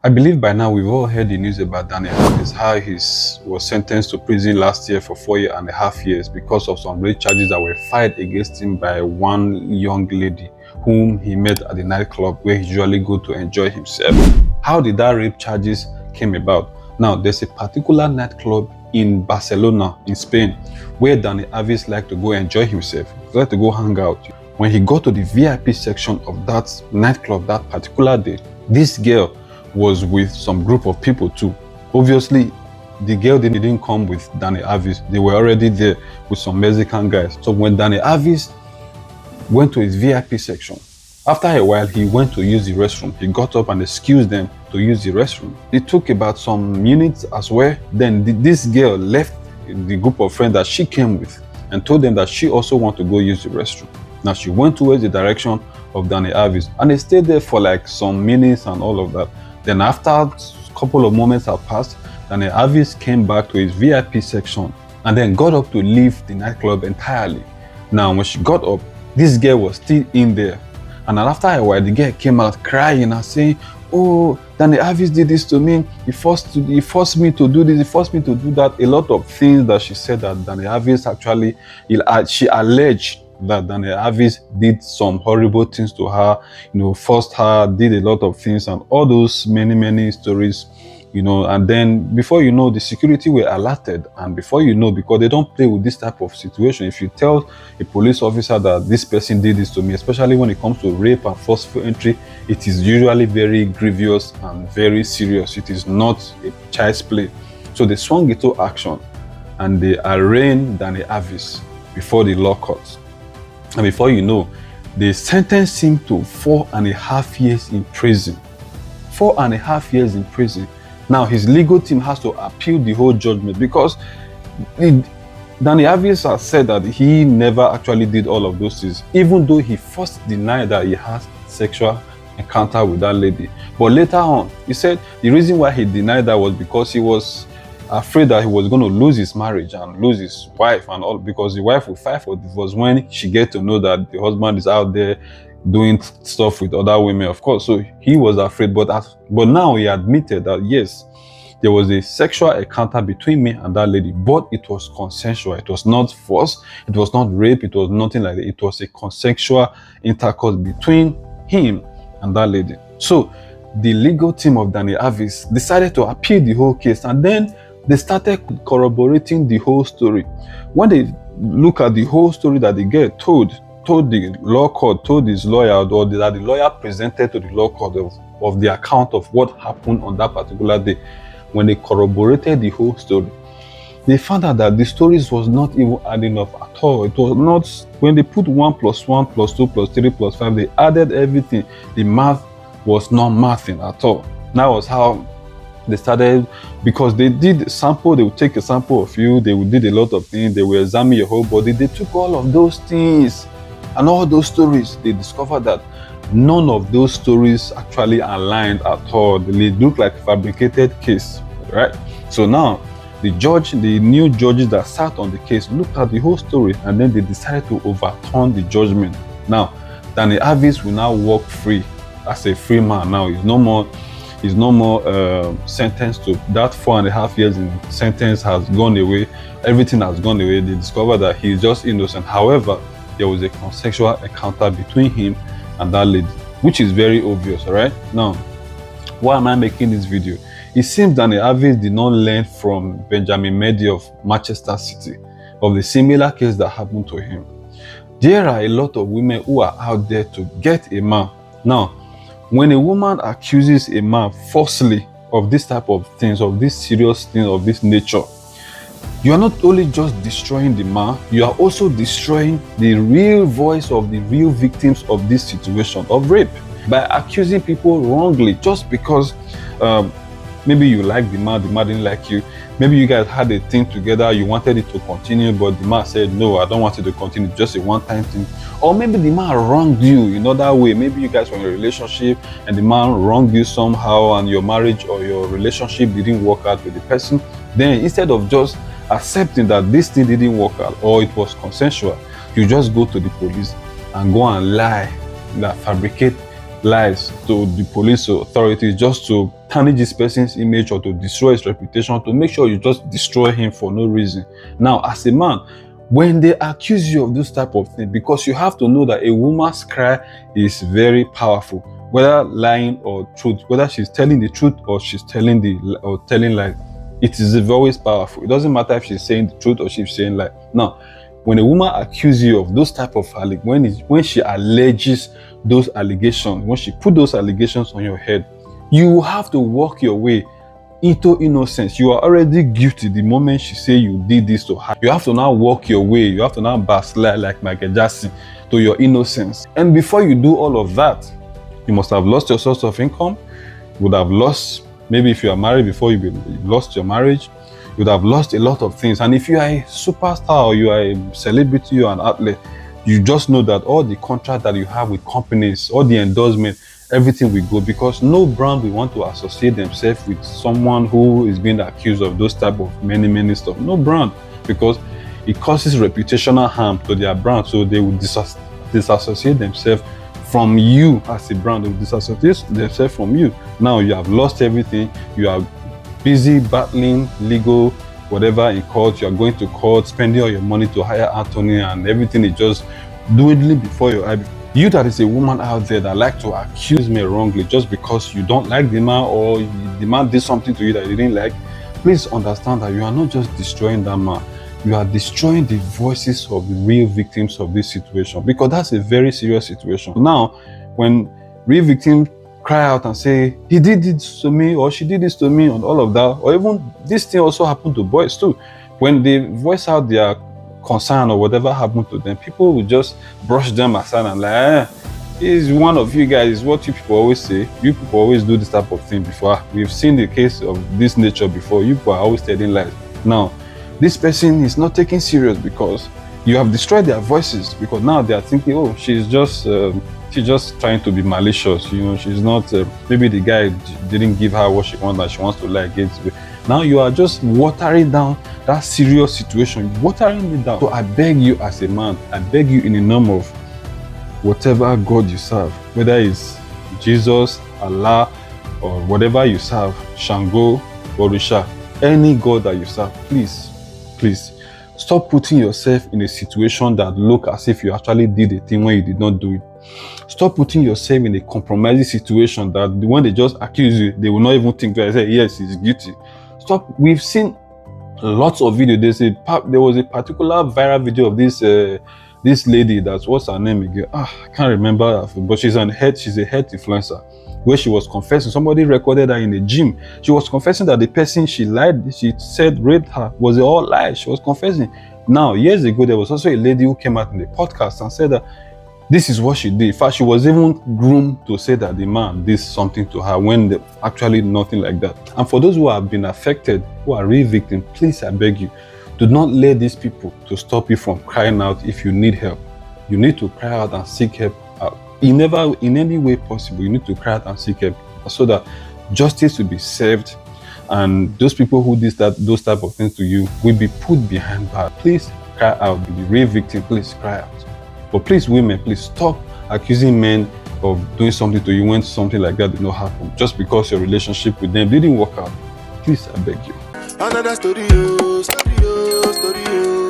I believe by now we've all heard the news about Dani Alves, how he was sentenced to prison last year for 4.5 years because of some rape charges that were filed against him by one young lady whom he met at the nightclub where he usually go to enjoy himself. How did that rape charges came about? Now, there's a particular nightclub in Barcelona, in Spain, where Dani Alves liked to go enjoy himself. He liked to go hang out. When he got to the VIP section of that nightclub that particular day, this girl was with some group of people too. Obviously, the girl didn't come with Dani Alves. They were already there with some Mexican guys. So when Dani Alves went to his VIP section, after a while, he went to use the restroom. He got up and excused them to use the restroom. It took about some minutes as well. Then this girl left the group of friends that she came with and told them that she also wanted to go use the restroom. Now she went towards the direction of Dani Alves and they stayed there for like some minutes and all of that. Then after a couple of moments have passed, Dani Alves came back to his VIP section and then got up to leave the nightclub entirely. Now when she got up, this girl was still in there. And then after a while, the girl came out crying and saying, "Oh, Dani Alves did this to me. He forced me to do this. He forced me to do that." A lot of things that she said that Dani Alves actually, she alleged that Dani Alves did some horrible things to her, forced her, did a lot of things, and all those many stories, and then before you know, the security were alerted, and before you know, because they don't play with this type of situation, if you tell a police officer that this person did this to me, especially when it comes to rape and forceful entry, it is usually very grievous and very serious. It is not a child's play. So they swung into action and they arraigned Dani Alves before the law courts. And before you know, they sentenced him to 4.5 years in prison. 4.5 years in prison. Now, his legal team has to appeal the whole judgment because Dani Alves has said that he never actually did all of those things, even though he first denied that he had sexual encounter with that lady. But later on, he said the reason why he denied that was because he was afraid that he was going to lose his marriage and lose his wife and all, because the wife will file for divorce when she gets to know that the husband is out there doing stuff with other women, of course. So he was afraid, but now he admitted that yes, there was a sexual encounter between me and that lady, but it was consensual. It was not forced, it was not rape, it was nothing like that. It was a consensual intercourse between him and that lady. So the legal team of Dani Alves decided to appeal the whole case, and then they started corroborating the whole story. When they look at the whole story that the girl told the law court, told his lawyer, or that the lawyer presented to the law court of the account of what happened on that particular day, when they corroborated the whole story, they found out that the stories was not even adding up at all. It was not, when they put 1 + 1 + 2 + 3 + 5, they added everything. The math was not mathing at all. That was how they started, because they did sample, they would take a sample of you, they would did a lot of things, they would examine your whole body. They took all of those things and all those stories. They discovered that none of those stories actually aligned at all. They looked like a fabricated case, right? So now the new judges that sat on the case looked at the whole story, and then they decided to overturn the judgment. Now Dani Alves will now walk free as a free man. Now he's no more sentenced to that 4.5 years in sentence has gone away. Everything has gone away. They discovered that he's just innocent. However, there was a consensual encounter between him and that lady, which is very obvious. All right, now why am I making this video? It seems Dani Alves did not learn from Benjamin Mendy of Manchester City of the similar case that happened to him. There are a lot of women who are out there to get a man. Now, when a woman accuses a man falsely of this type of things, of this serious thing, of this nature, you are not only just destroying the man, you are also destroying the real voice of the real victims of this situation of rape by accusing people wrongly just because maybe you like the man didn't like you. Maybe you guys had a thing together, you wanted it to continue, but the man said, "No, I don't want it to continue, just a one-time thing." Or maybe the man wronged you in other way. Maybe you guys were in a relationship and the man wronged you somehow, and your marriage or your relationship didn't work out with the person. Then instead of just accepting that this thing didn't work out or it was consensual, you just go to the police and go and lie, fabricate lies to the police authorities just to tarnish this person's image or to destroy his reputation, to make sure you just destroy him for no reason. Now, as a man, when they accuse you of this type of thing, because you have to know that a woman's cry is very powerful, whether lying or truth, whether she's telling the truth or she's telling lies, it is always powerful. It doesn't matter if she's saying the truth or she's saying lie. Now, when a woman accuses you of those type of when she alleges those allegations, when she put those allegations on your head, you have to walk your way into innocence. You are already guilty the moment she say you did this to her. You have to now walk your way. You have to now backslide like Michael Jackson to your innocence. And before you do all of that, you must have lost your source of income. You would have lost, maybe if you are married before, you lost your marriage. You would have lost a lot of things. And if you are a superstar or you are a celebrity or an athlete, you just know that all the contract that you have with companies, all the endorsement, everything will go, because no brand will want to associate themselves with someone who is being accused of those type of many stuff. No brand, because it causes reputational harm to their brand. So they will disassociate themselves from you as a brand. They will disassociate themselves from you. Now you have lost everything. You are busy battling legal whatever in court. You are going to court, spending all your money to hire attorney, and everything is just dwindling before your eye. You that is a woman out there that like to accuse me wrongly just because you don't like the man, or the man did something to you that you didn't like, please understand that you are not just destroying that man. You are destroying the voices of the real victims of this situation, because that's a very serious situation. Now, when real victims cry out and say, he did this to me, or she did this to me, and all of that, or even this thing also happened to boys too. When they voice out their concern or whatever happened to them, people will just brush them aside and like, he's one of you guys. What you people always say. You people always do this type of thing before. We've seen the case of this nature before. You people are always telling lies. Now, this person is not taken serious because you have destroyed their voices, because now they are thinking, oh, she's just trying to be malicious. You know, she's not, maybe the guy didn't give her what she wants, that she wants to lie against me. Now you are just watering down that serious situation, watering it down. So I beg you as a man, I beg you in the name of whatever God you serve, whether it's Jesus, Allah, or whatever you serve, Shango, Orisha, any God that you serve, please stop putting yourself in a situation that look as if you actually did a thing when you did not do it. Stop putting yourself in a compromising situation that when they just accuse you, they will not even think that, say, yes, he's guilty. Stop. We've seen lots of videos. There was a particular viral video of this lady, that's, what's her name again? I can't remember her, but she's a health influencer, where she was confessing. Somebody recorded her in a gym. She was confessing that the person she said raped her was all lies. She was confessing. Now, years ago, there was also a lady who came out in the podcast and said that this is what she did. In fact, she was even groomed to say that the man did something to her, when actually nothing like that. And for those who have been affected, who are real victims, please, I beg you, do not let these people to stop you from crying out if you need help. You need to cry out and seek help. In any way possible, you need to cry out and seek help, so that justice will be served, and those people who did those type of things to you will be put behind bars. Please cry out. The real victim, please cry out. But please, women, please stop accusing men of doing something to you when something like that did not happen, just because your relationship with them didn't work out. Please, I beg you. Another story, story.